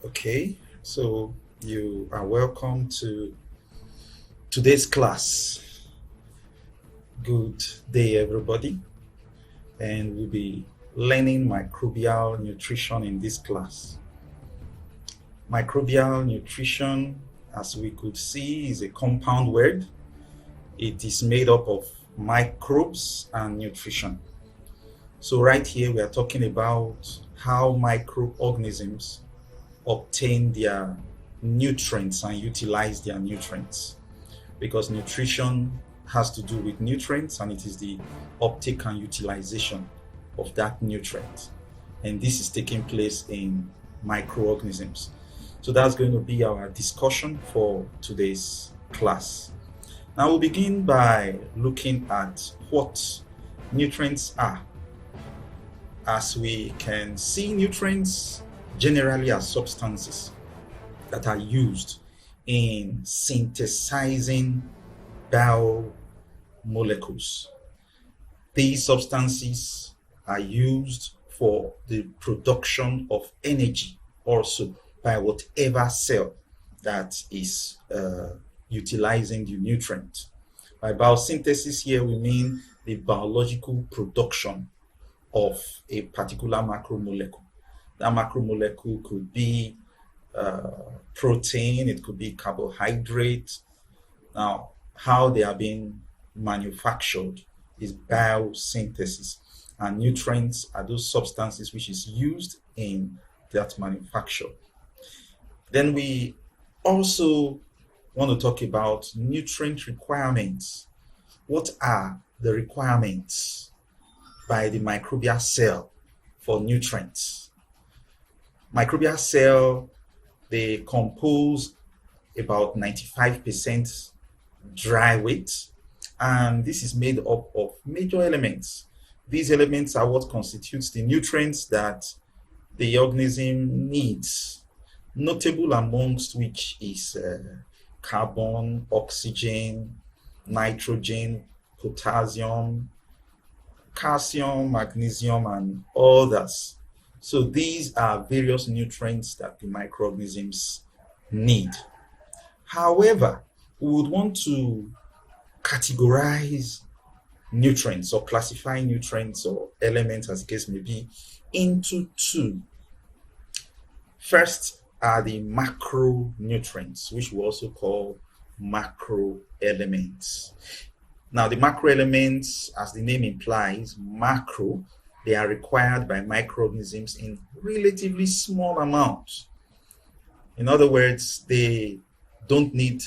Okay, so you are welcome to today's class. Good day, everybody, and we'll be learning microbial nutrition in this class. Microbial nutrition, as we could see, is a compound word. It is made up of microbes and nutrition. So, right here, we are talking about how microorganisms obtain their nutrients and utilize their nutrients, because nutrition has to do with nutrients and it is the uptake and utilization of that nutrient. And this is taking place in microorganisms. So that's going to be our discussion for today's class. Now we'll begin by looking at what nutrients are. As we can see, nutrients generally are substances that are used in synthesizing biomolecules. These substances are used for the production of energy also by whatever cell that is utilizing the nutrient. By biosynthesis here, we mean the biological production of a particular macromolecule. That macromolecule could be protein, it could be carbohydrate. Now, how they are being manufactured is biosynthesis, and nutrients are those substances which is used in that manufacture. Then we also want to talk about nutrient requirements. What are the requirements by the microbial cell for nutrients? Microbial cell, they compose about 95% dry weight, and this is made up of major elements. These elements are what constitutes the nutrients that the organism needs, notable amongst which is carbon, oxygen, nitrogen, potassium, calcium, magnesium, and others. So these are various nutrients that the microorganisms need. However, we would want to categorize nutrients or classify nutrients or elements, as the case may be, into two. First are the macronutrients, which we also call macro elements. Now, the macro elements, as the name implies, macro, they are required by microorganisms in relatively small amounts. In other words, they don't need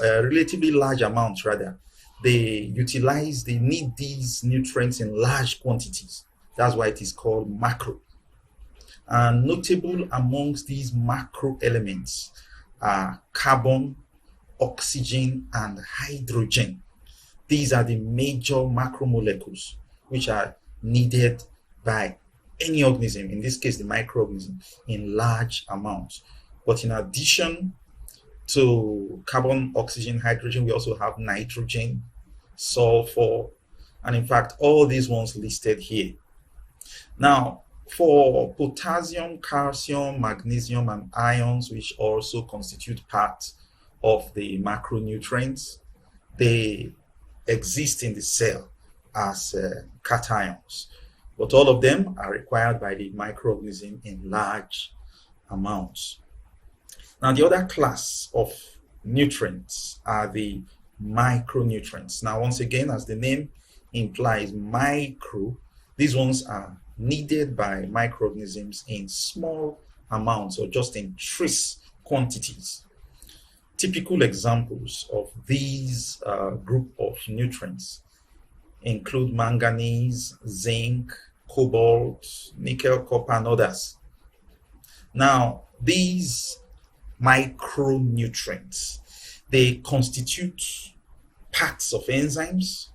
relatively large amounts, rather. They need these nutrients in large quantities. That's why it is called macro. And notable amongst these macro elements are carbon, oxygen, and hydrogen. These are the major macromolecules which are needed by any organism, in this case the microorganism, in large amounts. But in addition to carbon, oxygen, hydrogen, we also have nitrogen, sulfur, and in fact all these ones listed here. Now, for potassium, calcium, magnesium, and ions, which also constitute part of the macronutrients, they exist in the cell as cations, but all of them are required by the microorganism in large amounts. Now, the other class of nutrients are the micronutrients. Now, once again, as the name implies, micro, these ones are needed by microorganisms in small amounts or just in trace quantities. Typical examples of these group of nutrients include manganese, zinc, cobalt, nickel, copper, and others. Now, these micronutrients, they constitute parts of enzymes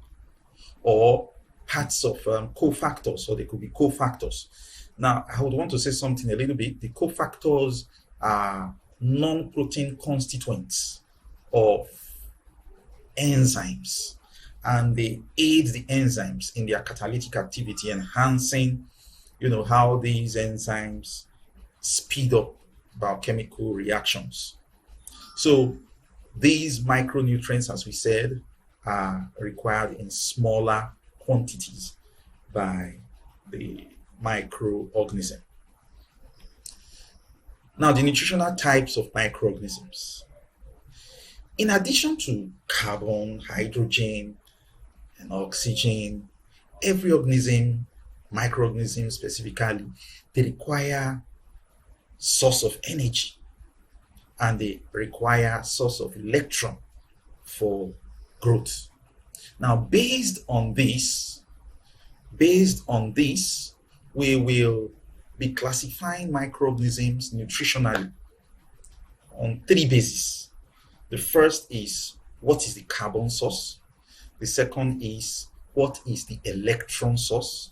or parts of cofactors, so they could be cofactors. Now, I would want to say something a little bit. The cofactors are non-protein constituents of enzymes, and they aid the enzymes in their catalytic activity, enhancing, how these enzymes speed up biochemical reactions. So these micronutrients, as we said, are required in smaller quantities by the microorganism. Now, the nutritional types of microorganisms. In addition to carbon, hydrogen, and oxygen, every organism, microorganism specifically, they require source of energy and they require source of electron for growth. Now, based on this, we will be classifying microorganisms nutritionally on three bases. The first is, what is the carbon source? The second is, what is the electron source?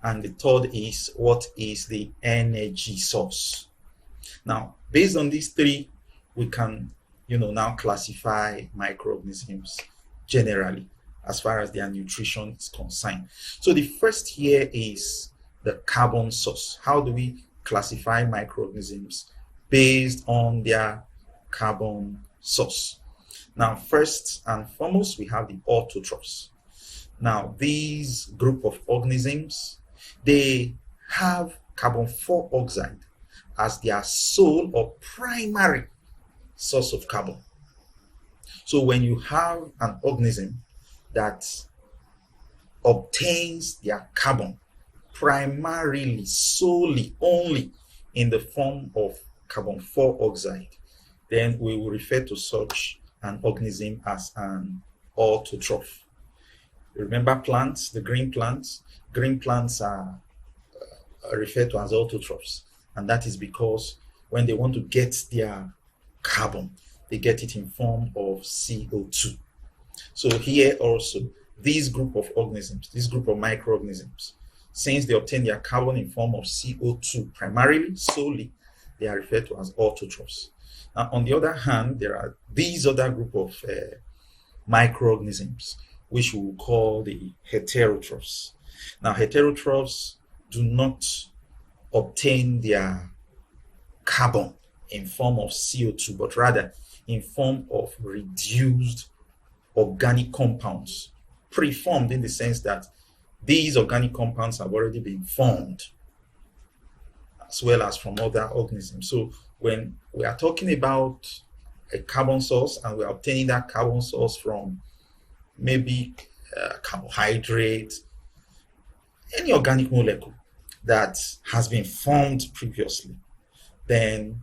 And the third is, what is the energy source? Now, based on these three, we can, now classify microorganisms generally as far as their nutrition is concerned. So the first here is the carbon source. How do we classify microorganisms based on their carbon source? Now, first and foremost, we have the autotrophs. Now, these group of organisms, they have carbon 4 oxide as their sole or primary source of carbon. So when you have an organism that obtains their carbon primarily, solely, only in the form of carbon 4 oxide, then we will refer to such an organism as an autotroph. Remember plants, the green plants? Green plants are referred to as autotrophs, and that is because when they want to get their carbon, they get it in form of CO2. So here also, this group of organisms, this group of microorganisms, since they obtain their carbon in form of CO2 primarily, solely, they are referred to as autotrophs. Now, on the other hand, there are these other group of microorganisms, which we will call the heterotrophs. Now, heterotrophs do not obtain their carbon in form of CO2, but rather in form of reduced organic compounds, preformed in the sense that these organic compounds have already been formed, as well as from other organisms. So when we are talking about a carbon source and we are obtaining that carbon source from maybe carbohydrate, any organic molecule that has been formed previously, then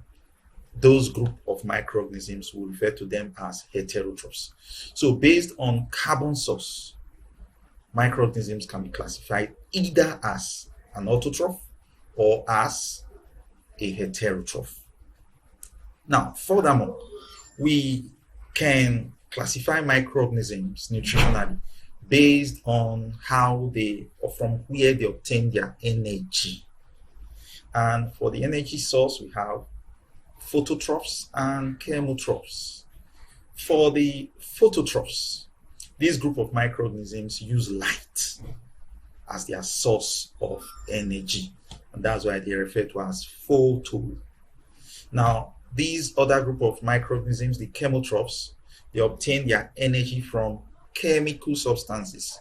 those group of microorganisms will refer to them as heterotrophs. So based on carbon source, microorganisms can be classified either as an autotroph or as a heterotroph. Now, furthermore, we can classify microorganisms nutritionally based on how they, or from where they obtain their energy. And for the energy source, we have phototrophs and chemotrophs. For the phototrophs, this group of microorganisms use light as their source of energy, and that's why they refer to as photo. Now, these other group of microorganisms, the chemotrophs, they obtain their energy from chemical substances,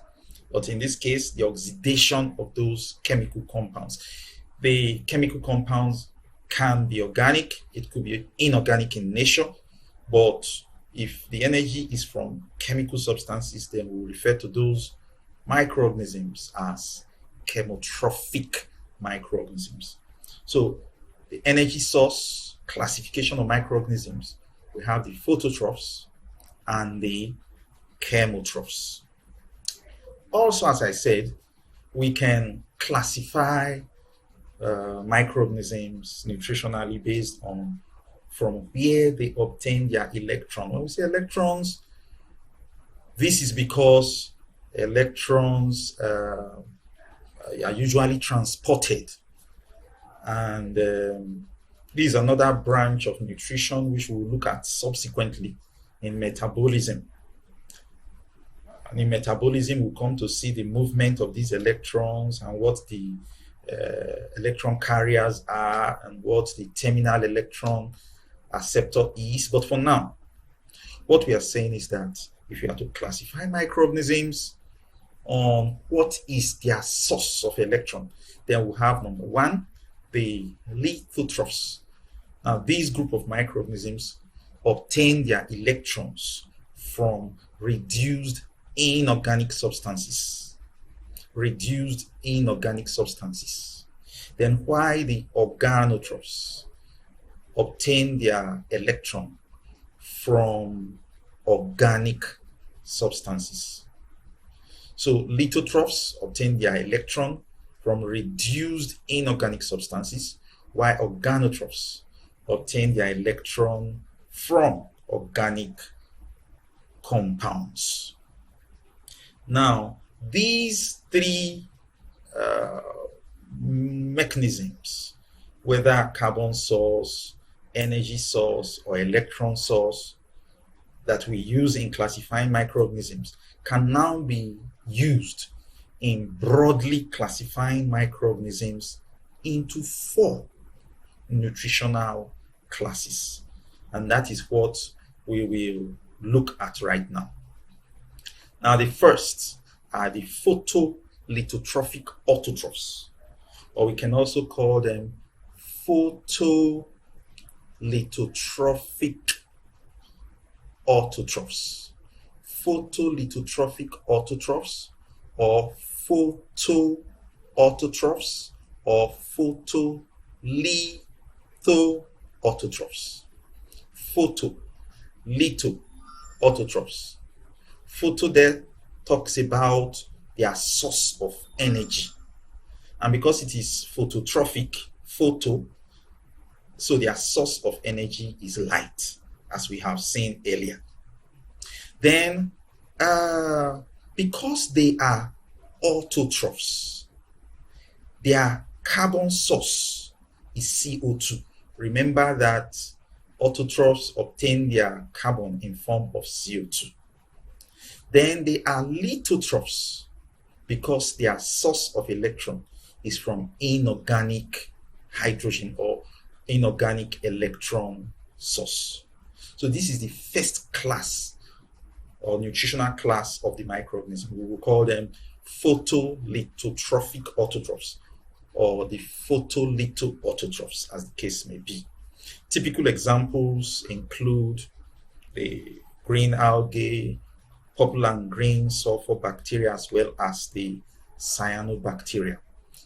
but in this case, the oxidation of those chemical compounds. The chemical compounds can be organic, it could be inorganic in nature, but if the energy is from chemical substances, then we will refer to those microorganisms as chemotrophic microorganisms. So the energy source classification of microorganisms, we have the phototrophs and the chemotrophs. Also, as I said, we can classify microorganisms nutritionally based on from where they obtain their electron. When we say electrons, this is because electrons are usually transported, and this is another branch of nutrition which we'll look at subsequently in metabolism. And in metabolism, we'll come to see the movement of these electrons and what the electron carriers are and what the terminal electron acceptor is. But for now, what we are saying is that if you are to classify microorganisms on what is their source of electron, then we'll have number one, the lithotrophs. Now, this group of microorganisms obtain their electrons from reduced inorganic substances. Reduced inorganic substances. Then why the organotrophs obtain their electron from organic substances. So lithotrophs obtain their electron from reduced inorganic substances, while organotrophs obtain their electron from organic compounds. Now, these three mechanisms, whether carbon source, energy source, or electron source, that we use in classifying microorganisms, can now be used in broadly classifying microorganisms into 4 nutritional classes. And that is what we will look at right now. Now, the first are the photolithotrophic autotrophs, or we can also call them photolithotrophic autotrophs. Photolithotrophic autotrophs, or photoautotrophs, or photolithoautotrophs. Photolithoautotrophs. Photo there talks about their source of energy. And because it is phototrophic, photo, so their source of energy is light, as we have seen earlier. Then, because they are autotrophs, their carbon source is CO2. Remember that autotrophs obtain their carbon in form of CO2. Then they are lithotrophs because their source of electron is from inorganic hydrogen or inorganic electron source. So this is the first class or nutritional class of the microorganism. We will call them photolithotrophic autotrophs or the photolithoautotrophs, as the case may be. Typical examples include the green algae, purple and green sulfur bacteria, as well as the cyanobacteria.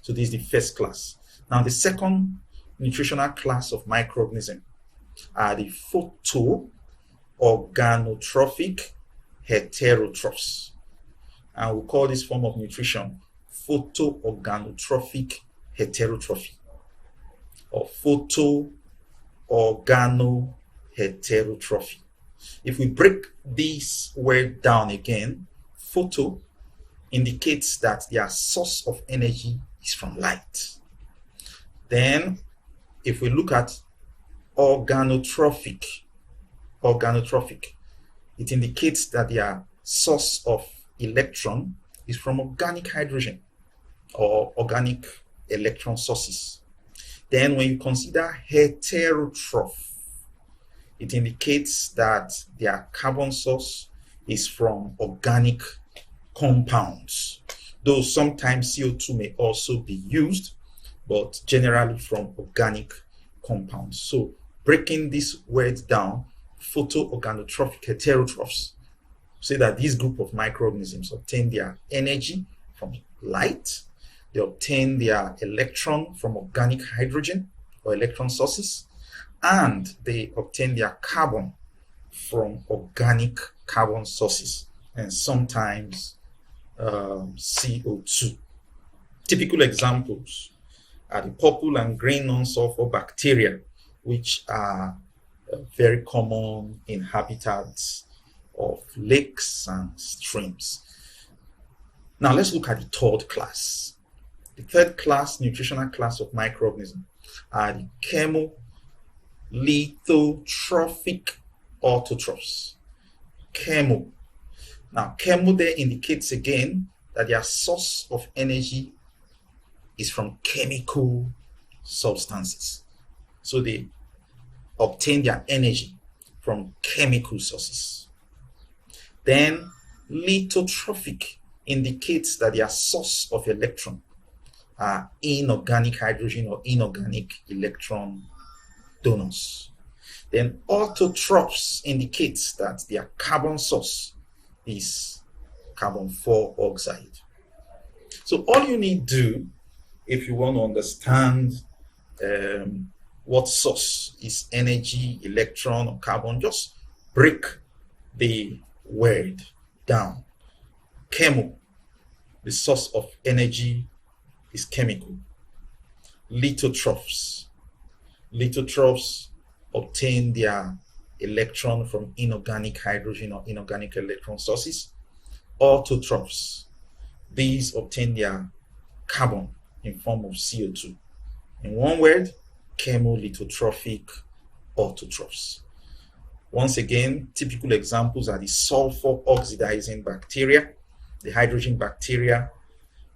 So this is the first class. Now, the second nutritional class of microorganism are the photoorganotrophic heterotrophs. And we'll call this form of nutrition photoorganotrophic heterotrophy or photoorganoheterotrophy. If we break this word down again, photo indicates that their source of energy is from light. Then, if we look at organotrophic, it indicates that their source of electron is from organic hydrogen or organic electron sources. Then, when you consider heterotroph, it indicates that their carbon source is from organic compounds, though sometimes CO2 may also be used, but generally from organic compounds. So breaking these words down, photoorganotrophic heterotrophs say that this group of microorganisms obtain their energy from light, they obtain their electron from organic hydrogen or electron sources, and they obtain their carbon from organic carbon sources and sometimes CO2. Typical examples are the purple and green non-sulfur bacteria, which are very common in habitats of lakes and streams. Now let's look at the third class. The third class, nutritional class of microorganisms, are the chemolithotrophic autotrophs. Chemo. Now, chemo there indicates again that their source of energy is from chemical substances. So they obtain their energy from chemical sources. Then lithotrophic indicates that their source of electron are inorganic hydrogen or inorganic electron donors. Then autotrophs indicates that their carbon source is carbon 4 oxide. So all you need to do if you want to understand what source is energy, electron, or carbon, just break the word down. Chemo, the source of energy is chemical. Lithotrophs obtain their electron from inorganic hydrogen or inorganic electron sources. Autotrophs, these obtain their carbon in form of CO2. In one word, chemolithotrophic autotrophs. Once again, typical examples are the sulfur oxidizing bacteria, the hydrogen bacteria,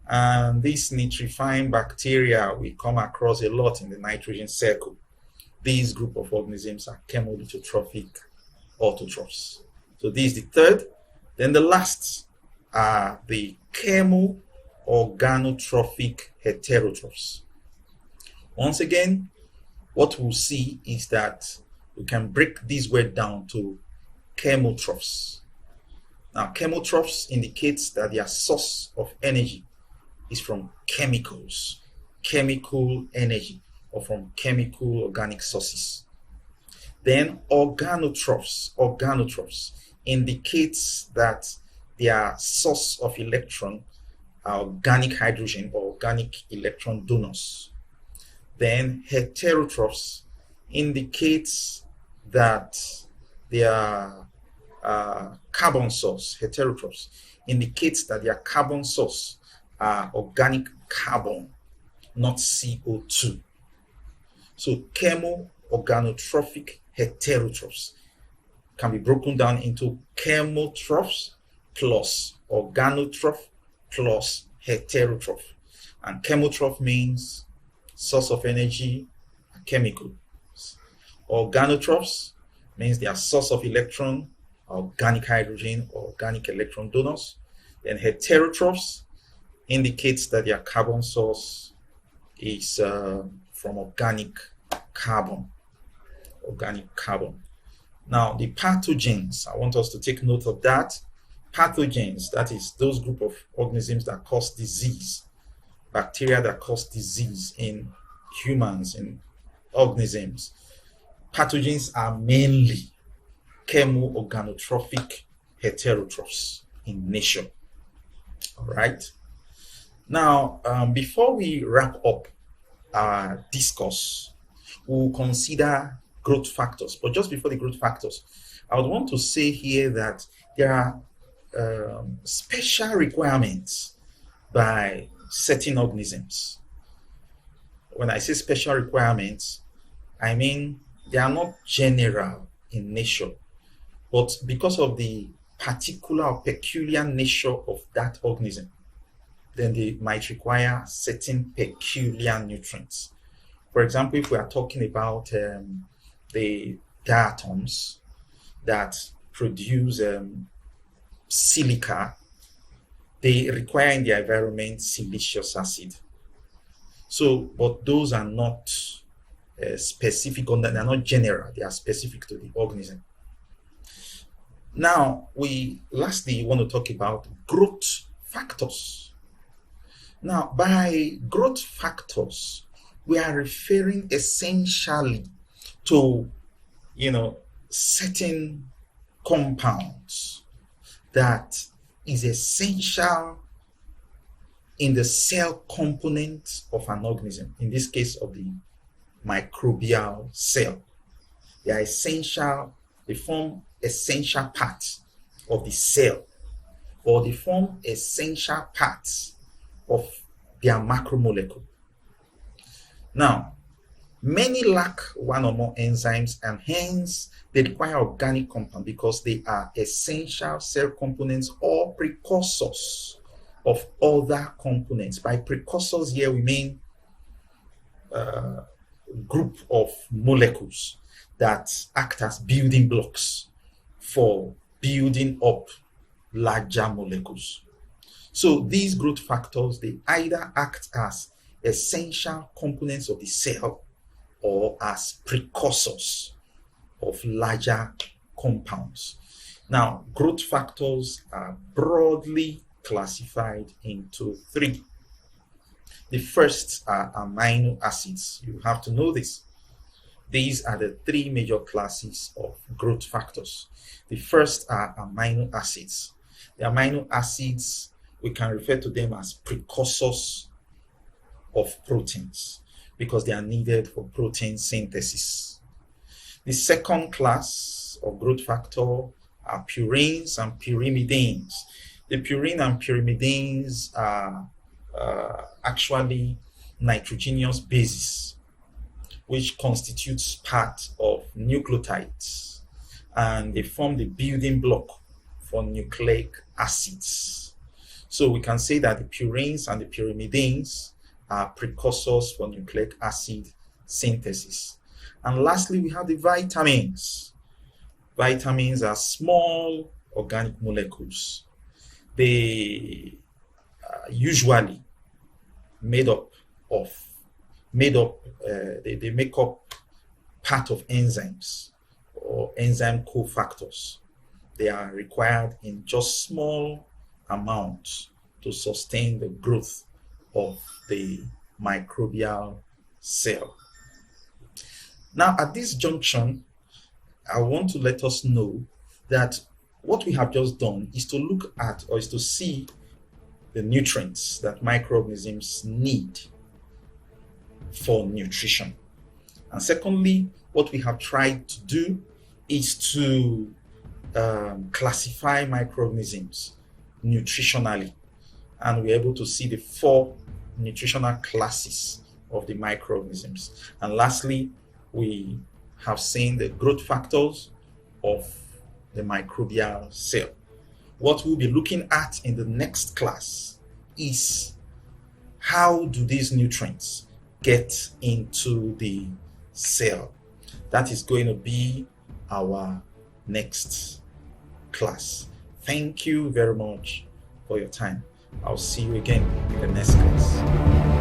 and these nitrifying bacteria we come across a lot in the nitrogen circle. These group of organisms are chemolithotrophic autotrophs. So this is the third. Then the last are the chemo-organotrophic heterotrophs. Once again, what we'll see is that we can break this word down to chemotrophs. Now, chemotrophs indicates that their source of energy is from chemicals, chemical energy, or from chemical organic sources. Then organotrophs indicates that their source of electron are organic hydrogen or organic electron donors. Then heterotrophs indicates that their carbon source, heterotrophs, indicates that their carbon source are organic carbon, not CO2. So chemo-organotrophic heterotrophs can be broken down into chemotrophs plus organotroph plus heterotroph. And chemotroph means source of energy, chemical. Organotrophs means their source of electron, organic hydrogen, or organic electron donors. Then heterotrophs indicates that their carbon source is from organic carbon. Now, the pathogens, I want us to take note of that. Pathogens, that is those group of organisms that cause disease, bacteria that cause disease in humans, in organisms. Pathogens are mainly chemo-organotrophic heterotrophs in nature. All right. Now, before we wrap up our discourse, we'll consider growth factors. But just before the growth factors, I would want to say here that there are special requirements by certain organisms. When I say special requirements, I mean they are not general in nature, but because of the particular or peculiar nature of that organism, then they might require certain peculiar nutrients. For example, if we are talking about the diatoms that produce silica, they require in their environment silicious acid. So, but those are not specific, or they're not general, they are specific to the organism. Now, we lastly want to talk about growth factors. Now, by growth factors, we are referring essentially to, certain compounds that is essential in the cell component of an organism, in this case of the microbial cell. They are essential, they form essential parts of the cell, or they form essential parts of their macromolecule. Now, many lack one or more enzymes, and hence they require organic compound because they are essential cell components or precursors of other components. By precursors here, we mean group of molecules that act as building blocks for building up larger molecules. So these growth factors, they either act as essential components of the cell or as precursors of larger compounds. Now, growth factors are broadly classified into three. The first are amino acids. You have to know this. These are the three major classes of growth factors. The first are amino acids. The amino acids, we can refer to them as precursors of proteins because they are needed for protein synthesis. The second class of growth factor are purines and pyrimidines. The purine and pyrimidines are actually nitrogenous bases, which constitutes part of nucleotides, and they form the building block for nucleic acids. So we can say that the purines and the pyrimidines are precursors for nucleic acid synthesis. And lastly, we have the vitamins. Vitamins are small organic molecules. They usually they make up part of enzymes or enzyme cofactors. They are required in just small amounts to sustain the growth of the microbial cell. Now, at this junction, I want to let us know that what we have just done is to look at, or is to see, the nutrients that microorganisms need for nutrition. And secondly, what we have tried to do is to classify microorganisms nutritionally. And we're able to see the four nutritional classes of the microorganisms. And lastly, we have seen the growth factors of the microbial cell. What we'll be looking at in the next class is how do these nutrients get into the cell. That is going to be our next class. Thank you very much for your time. I'll see you again in the next class.